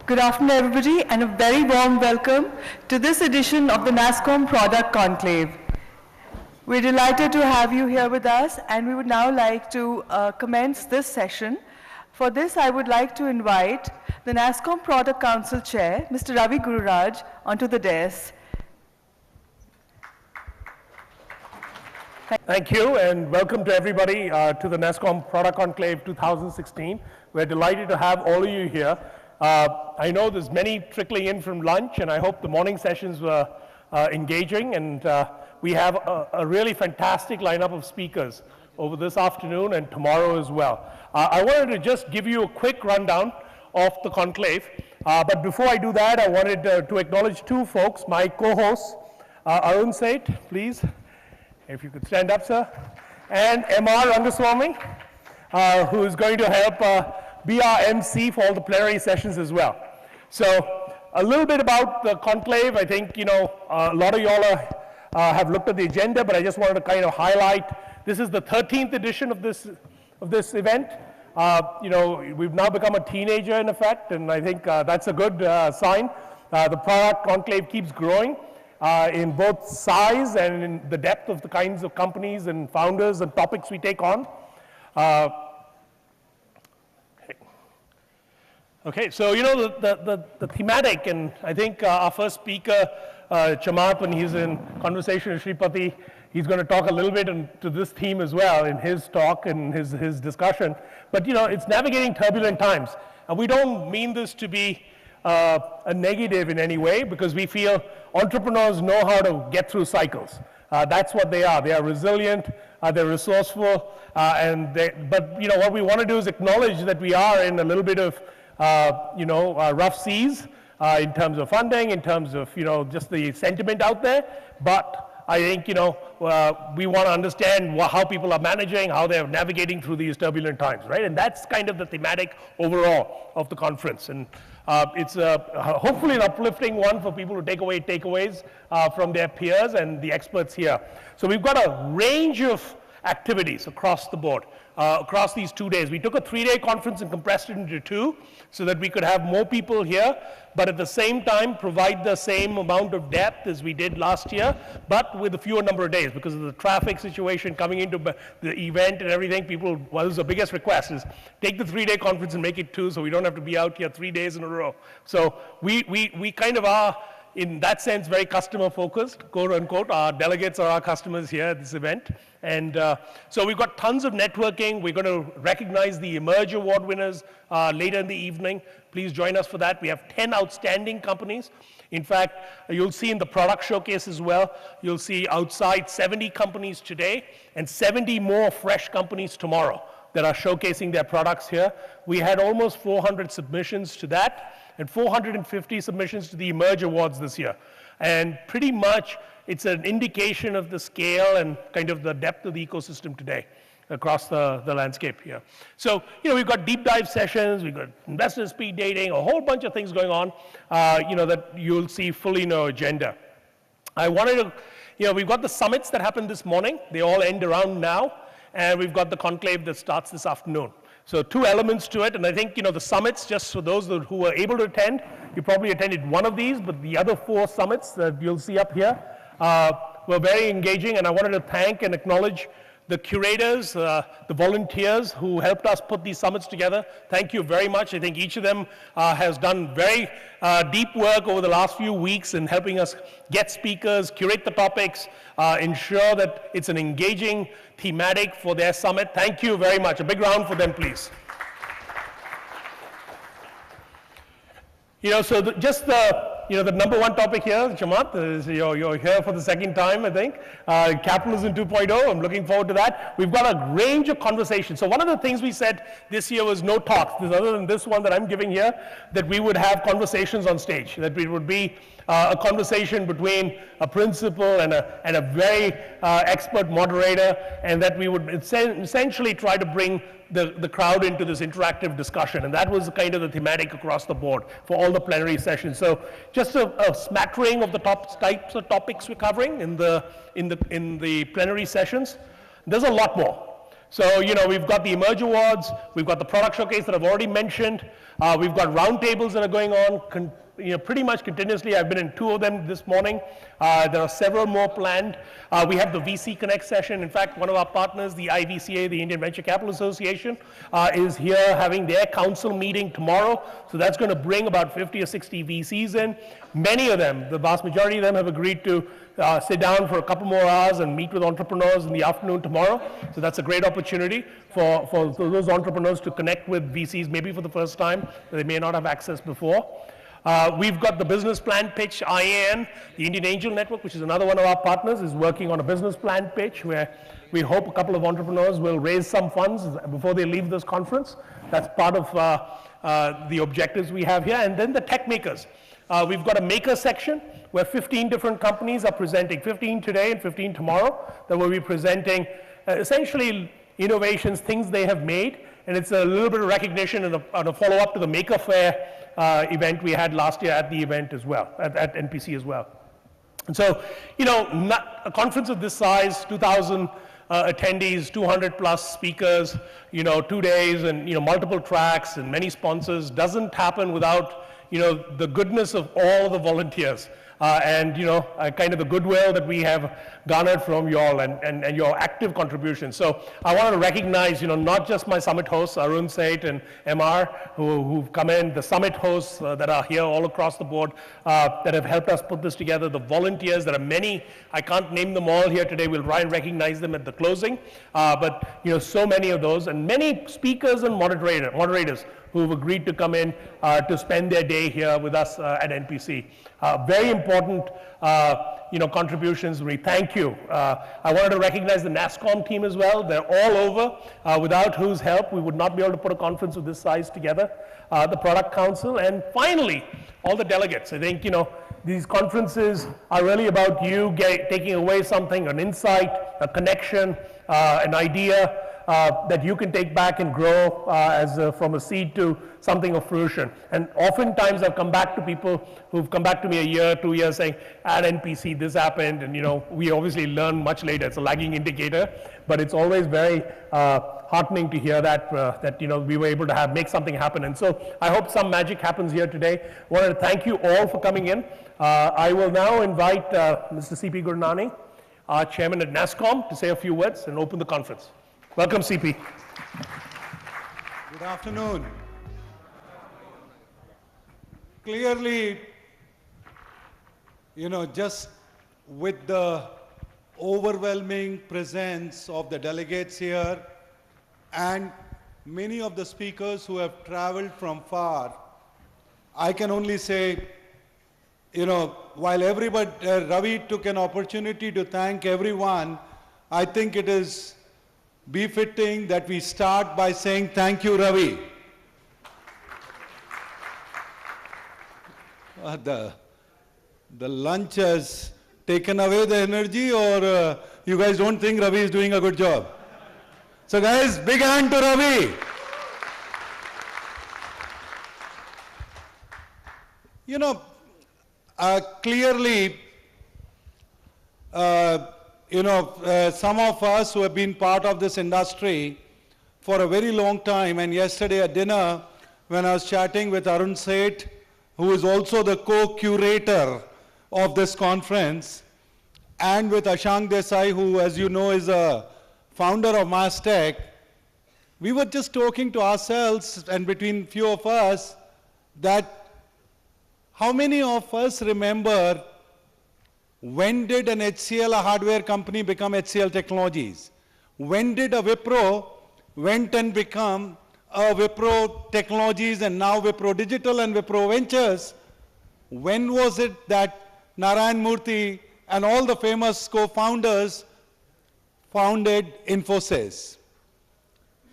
Good afternoon, everybody, and a very warm welcome to this edition of the NASSCOM Product Conclave. We're delighted to have you here with us, and we would now like to commence this session. For this, I would like to invite the NASSCOM Product Council Chair, Mr. Ravi Gururaj, onto the dais. Thank you, and welcome to everybody to the NASSCOM Product Conclave 2016. We're delighted to have all of you here. I know there's many trickling in from lunch, and I hope the morning sessions were engaging, and we have a really fantastic lineup of speakers over this afternoon and tomorrow as well. I wanted to just give you a quick rundown of the conclave, but before I do that, I wanted to acknowledge two folks, my co-hosts, Arun Seth, please, if you could stand up, sir, and M.R. Rangaswamy, who is going to help be our MC for all the plenary sessions as well. So a little bit about the conclave. I think, you know, a lot of y'all have looked at the agenda, but I just wanted to kind of highlight, this is the 13th edition of this event. You know, we've now become a teenager in effect, and I think that's a good sign. The product conclave keeps growing in both size and in the depth of the kinds of companies and founders and topics we take on. Okay, so you know the thematic, and I think our first speaker, Chamath, when he's in conversation with Shripati, he's going to talk a little bit to this theme as well in his talk and his discussion. But you know, it's navigating turbulent times, and we don't mean this to be a negative in any way, because we feel entrepreneurs know how to get through cycles. That's what they are. They are resilient, they're resourceful, but you know, what we want to do is acknowledge that we are in a little bit of rough seas in terms of funding, in terms of, you know, just the sentiment out there. But I think, you know, we want to understand how people are managing, how they're navigating through these turbulent times, right? And that's kind of the thematic overall of the conference. And it's hopefully an uplifting one for people to take away takeaways from their peers and the experts here. So we've got a range of activities across the board. Across these 2 days. We took a 3-day conference and compressed it into 2 so that we could have more people here, but at the same time provide the same amount of depth as we did last year, but with a fewer number of days because of the traffic situation coming into the event and everything. People, well, this is the biggest request, is take the 3-day conference and make it 2 so we don't have to be out here 3 days in a row. So we kind of are, in that sense, very customer focused, quote unquote. Our delegates are our customers here at this event. And so we've got tons of networking. We're going to recognize the Emerge Award winners later in the evening. Please join us for that. We have 10 outstanding companies. In fact, you'll see in the product showcase as well, you'll see outside 70 companies today and 70 more fresh companies tomorrow that are showcasing their products here. We had almost 400 submissions to that and 450 submissions to the Emerge Awards this year. And pretty much it's an indication of the scale and kind of the depth of the ecosystem today across the landscape here. So, you know, we've got deep dive sessions, we've got investor speed dating, a whole bunch of things going on, you know, that you'll see fully in our agenda. I wanted to, you know, we've got the summits that happened this morning. They all end around now. And we've got the conclave that starts this afternoon. So 2 elements to it, and I think, you know, the summits, just for those who were able to attend, you probably attended one of these, but the other 4 summits that you'll see up here were very engaging, and I wanted to thank and acknowledge the curators, the volunteers who helped us put these summits together. Thank you very much. I think each of them has done very deep work over the last few weeks in helping us get speakers, curate the topics, ensure that it's an engaging thematic for their summit. Thank you very much. A big round for them, please. You know, so just the number one topic here, Chamath, is you're here for the second time, I think. Capitalism 2.0, I'm looking forward to that. We've got a range of conversations. So one of the things we said this year was no talks, other than this one that I'm giving here, that we would have conversations on stage, that it would be a conversation between a principal and a very expert moderator, and that we would essentially try to bring the crowd into this interactive discussion. And that was kind of the thematic across the board for all the plenary sessions. So just a smattering of the types of topics we're covering in the plenary sessions. There's a lot more. So, we've got the Emerge Awards, we've got the product showcase that I've already mentioned, we've got roundtables that are going on pretty much continuously. I've been in 2 of them this morning. There are several more planned. We have the VC Connect session. In fact, one of our partners, the IVCA, the Indian Venture Capital Association, is here having their council meeting tomorrow. So that's going to bring about 50 or 60 VCs in. Many of them, the vast majority of them, have agreed to sit down for a couple more hours and meet with entrepreneurs in the afternoon tomorrow. So that's a great opportunity for those entrepreneurs to connect with VCs maybe for the first time that they may not have access before. We've got the business plan pitch. IAN, the Indian Angel Network, which is another one of our partners, is working on a business plan pitch where we hope a couple of entrepreneurs will raise some funds before they leave this conference. That's part of the objectives we have here. And then the tech makers. We've got a maker section where 15 different companies are presenting, 15 today and 15 tomorrow, that will be presenting essentially innovations, things they have made, and it's a little bit of recognition and a follow-up to the Maker Fair event we had last year at the event as well, at NPC as well. And so, a conference of this size, 2,000 attendees, 200 plus speakers, 2 days and, multiple tracks and many sponsors, doesn't happen without the goodness of all the volunteers and kind of the goodwill that we have garnered from you all and your active contributions. So I want to recognize not just my summit hosts, Arun Seth and MR, who've come in, the summit hosts that are here all across the board that have helped us put this together, the volunteers, there are many, I can't name them all here today, we'll try and recognize them at the closing, but so many of those, and many speakers and moderators who've agreed to come in to spend their day here with us at NPC. Very important contributions. We thank you. I wanted to recognize the NASSCOM team as well. They're all over, without whose help we would not be able to put a conference of this size together. The Product Council, and finally, all the delegates. I think, these conferences are really about you taking away something, an insight, a connection, an idea, that you can take back and grow from a seed to something of fruition. And oftentimes I've come back to people who've come back to me a year, 2 years saying, at NPC this happened, and we obviously learn much later. It's a lagging indicator, but it's always very heartening to hear that we were able to make something happen. And so I hope some magic happens here today. I wanted to thank you all for coming in. I will now invite Mr. C.P. Gurnani, our chairman at NASSCOM, to say a few words and open the conference. Welcome, CP. Good afternoon. Clearly, just with the overwhelming presence of the delegates here and many of the speakers who have traveled from far, I can only say, while everybody, Ravi took an opportunity to thank everyone, I think it is befitting that we start by saying thank you, Ravi. The lunch has taken away the energy, or you guys don't think Ravi is doing a good job? So guys, big hand to Ravi. Clearly, some of us who have been part of this industry for a very long time, and yesterday at dinner, when I was chatting with Arun Seth, who is also the co-curator of this conference, and with Ashank Desai, who, as you know, is a founder of MassTech, we were just talking to ourselves and between few of us that how many of us remember when did an HCL, a hardware company, become HCL Technologies? When did a Wipro went and become a Wipro Technologies and now Wipro Digital and Wipro Ventures? When was it that Narayan Murthy and all the famous co-founders founded Infosys?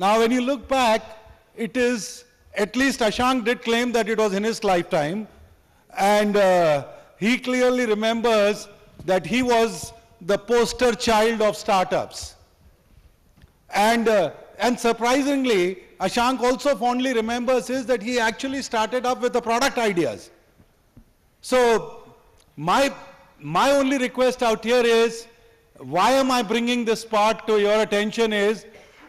Now, when you look back, it is, at least Ashank did claim that it was in his lifetime, and he clearly remembers that he was the poster child of startups. And surprisingly, Ashank also fondly remembers is that he actually started up with the product ideas. So my only request out here is, why am I bringing this part to your attention is,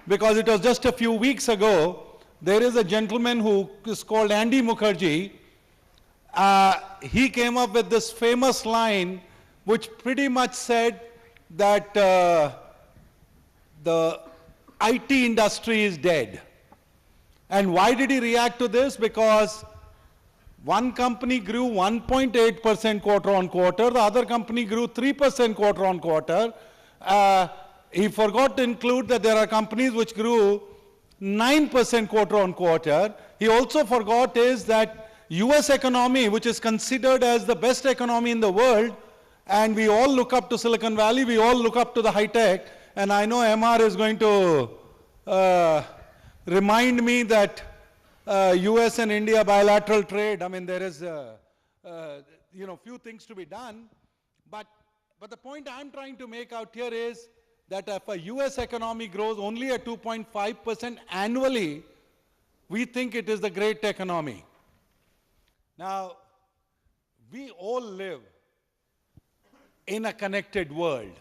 because it was just a few weeks ago. There is a gentleman who is called Andy Mukherjee. He came up with this famous line which pretty much said that the IT industry is dead. And why did he react to this? Because one company grew 1.8% quarter on quarter, the other company grew 3% quarter on quarter. He forgot to include that there are companies which grew 9% quarter on quarter. He also forgot is that US economy, which is considered as the best economy in the world, and we all look up to Silicon Valley, we all look up to the high tech, and I know MR is going to remind me that US and India bilateral trade, I mean, there is few things to be done, but the point I'm trying to make out here is that if a US economy grows only at 2.5% annually, we think it is the great economy. Now, we all live in a connected world.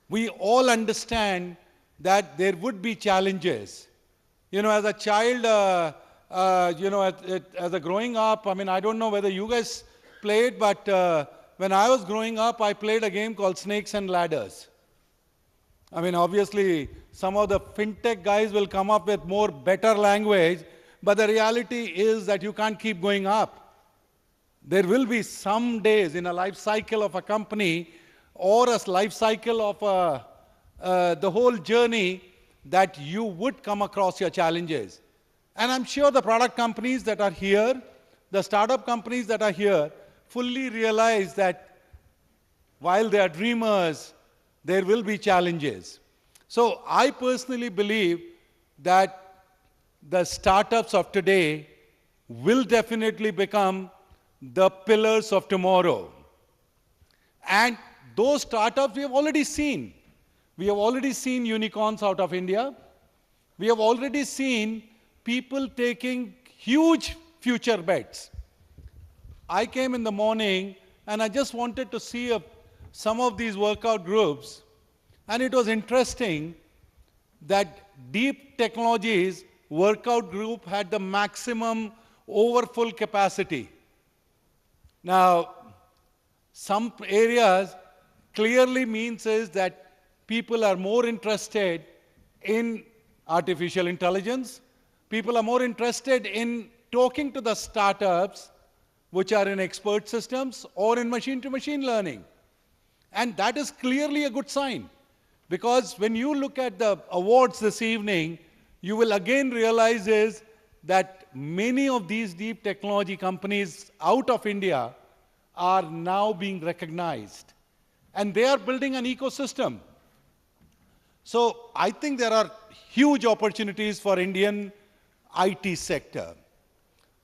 We all understand that there would be challenges. You know, as a child, as a growing up, I mean, I don't know whether you guys played, but when I was growing up, I played a game called Snakes and Ladders. I mean, obviously, some of the fintech guys will come up with more better language, but the reality is that you can't keep going up. There will be some days in a life cycle of a company or a life cycle of the whole journey that you would come across your challenges. And I'm sure the product companies that are here, the startup companies that are here, fully realize that while they are dreamers, there will be challenges. So I personally believe that the startups of today will definitely become the pillars of tomorrow. And those startups we have already seen. We have already seen unicorns out of India. We have already seen people taking huge future bets. I came in the morning and I just wanted to see some of these workout groups, and it was interesting that Deep Technologies workout group had the maximum overfull capacity. Now, some areas clearly means is that people are more interested in artificial intelligence. People are more interested in talking to the startups which are in expert systems or in machine-to-machine learning. And that is clearly a good sign. Because when you look at the awards this evening, you will again realize is that many of these deep technology companies out of India are now being recognized. And they are building an ecosystem. So I think there are huge opportunities for Indian IT sector.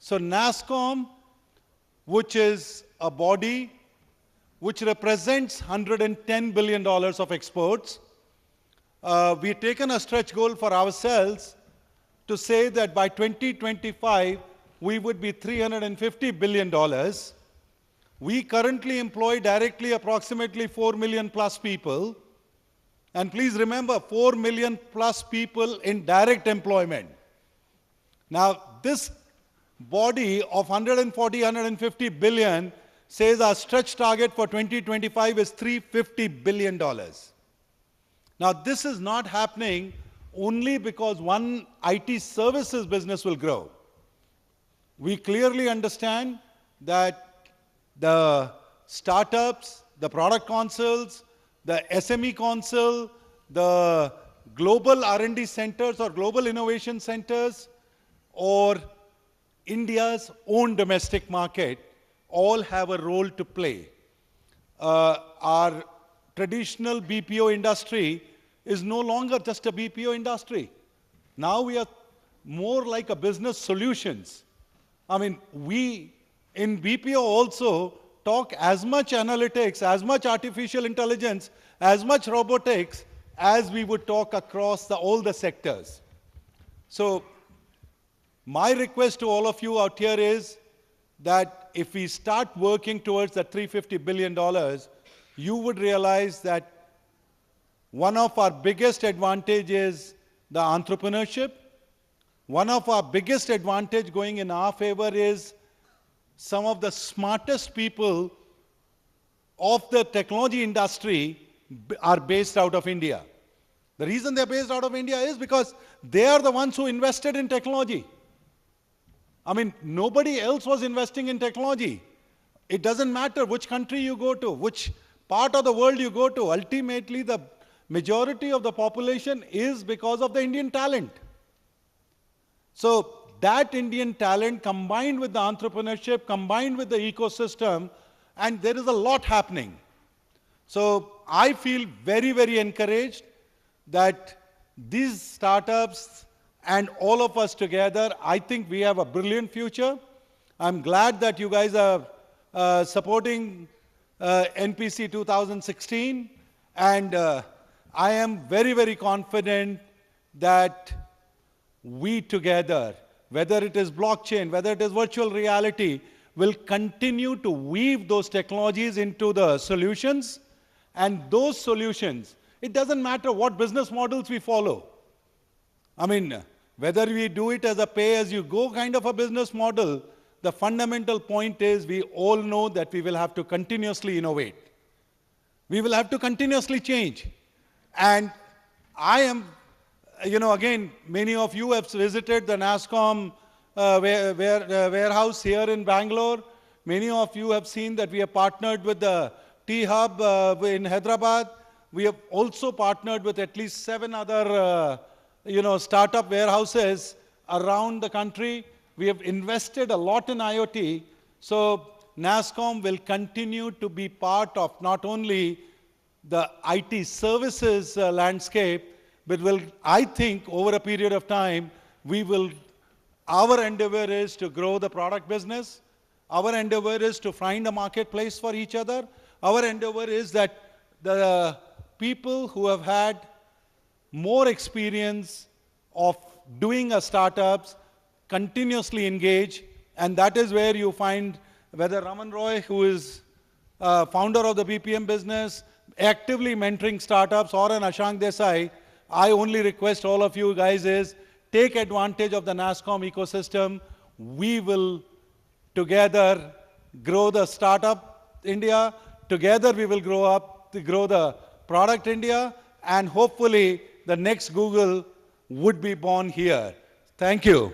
So NASSCOM, which is a body which represents $110 billion of exports, we've taken a stretch goal for ourselves to say that by 2025, we would be $350 billion. We currently employ directly approximately 4 million plus people. And please remember, 4 million plus people in direct employment. Now, this body of 150 billion says our stretch target for 2025 is $350 billion. Now, this is not happening only because one IT services business will grow. We clearly understand that the startups, the product consoles, the SME console, the global R&D centers or global innovation centers, or India's own domestic market, all have a role to play. Our traditional BPO industry is no longer just a BPO industry. Now we are more like a business solutions. I mean, we in BPO also talk as much analytics, as much artificial intelligence, as much robotics as we would talk across all the sectors. So my request to all of you out here is that if we start working towards that $350 billion, you would realize that one of our biggest advantages the entrepreneurship. One of our biggest advantage going in our favor is some of the smartest people of the technology industry are based out of India. The reason they're based out of India is because they are the ones who invested in technology. I mean, nobody else was investing in technology. It doesn't matter which country you go to, which part of the world you go to. Ultimately, the majority of the population is because of the Indian talent. So that Indian talent combined with the entrepreneurship, combined with the ecosystem, and there is a lot happening. So I feel very, very encouraged that these startups and all of us together, I think we have a brilliant future. I'm glad that you guys are supporting NPC 2016, and I am very, very confident that we together, whether it is blockchain, whether it is virtual reality, will continue to weave those technologies into the solutions. And those solutions, it doesn't matter what business models we follow. I mean, whether we do it as a pay-as-you-go kind of a business model, the fundamental point is we all know that we will have to continuously innovate. We will have to continuously change. And I am, again, many of you have visited the NASSCOM warehouse here in Bangalore. Many of you have seen that we have partnered with the T-Hub in Hyderabad. We have also partnered with at least 7 other startup warehouses around the country. We have invested a lot in IoT. So NASSCOM will continue to be part of not only the IT services landscape, but will, I think, over a period of time, our endeavor is to grow the product business. Our endeavor is to find a marketplace for each other. Our endeavor is that the people who have had more experience of doing startups continuously engage, and that is where you find whether Raman Roy, who is founder of the BPM business, actively mentoring startups, or an Ashank Desai. I only request all of you guys is take advantage of the NASSCOM ecosystem. We will together grow the startup India. Together we will grow the product India, and hopefully the next Google would be born here. Thank you.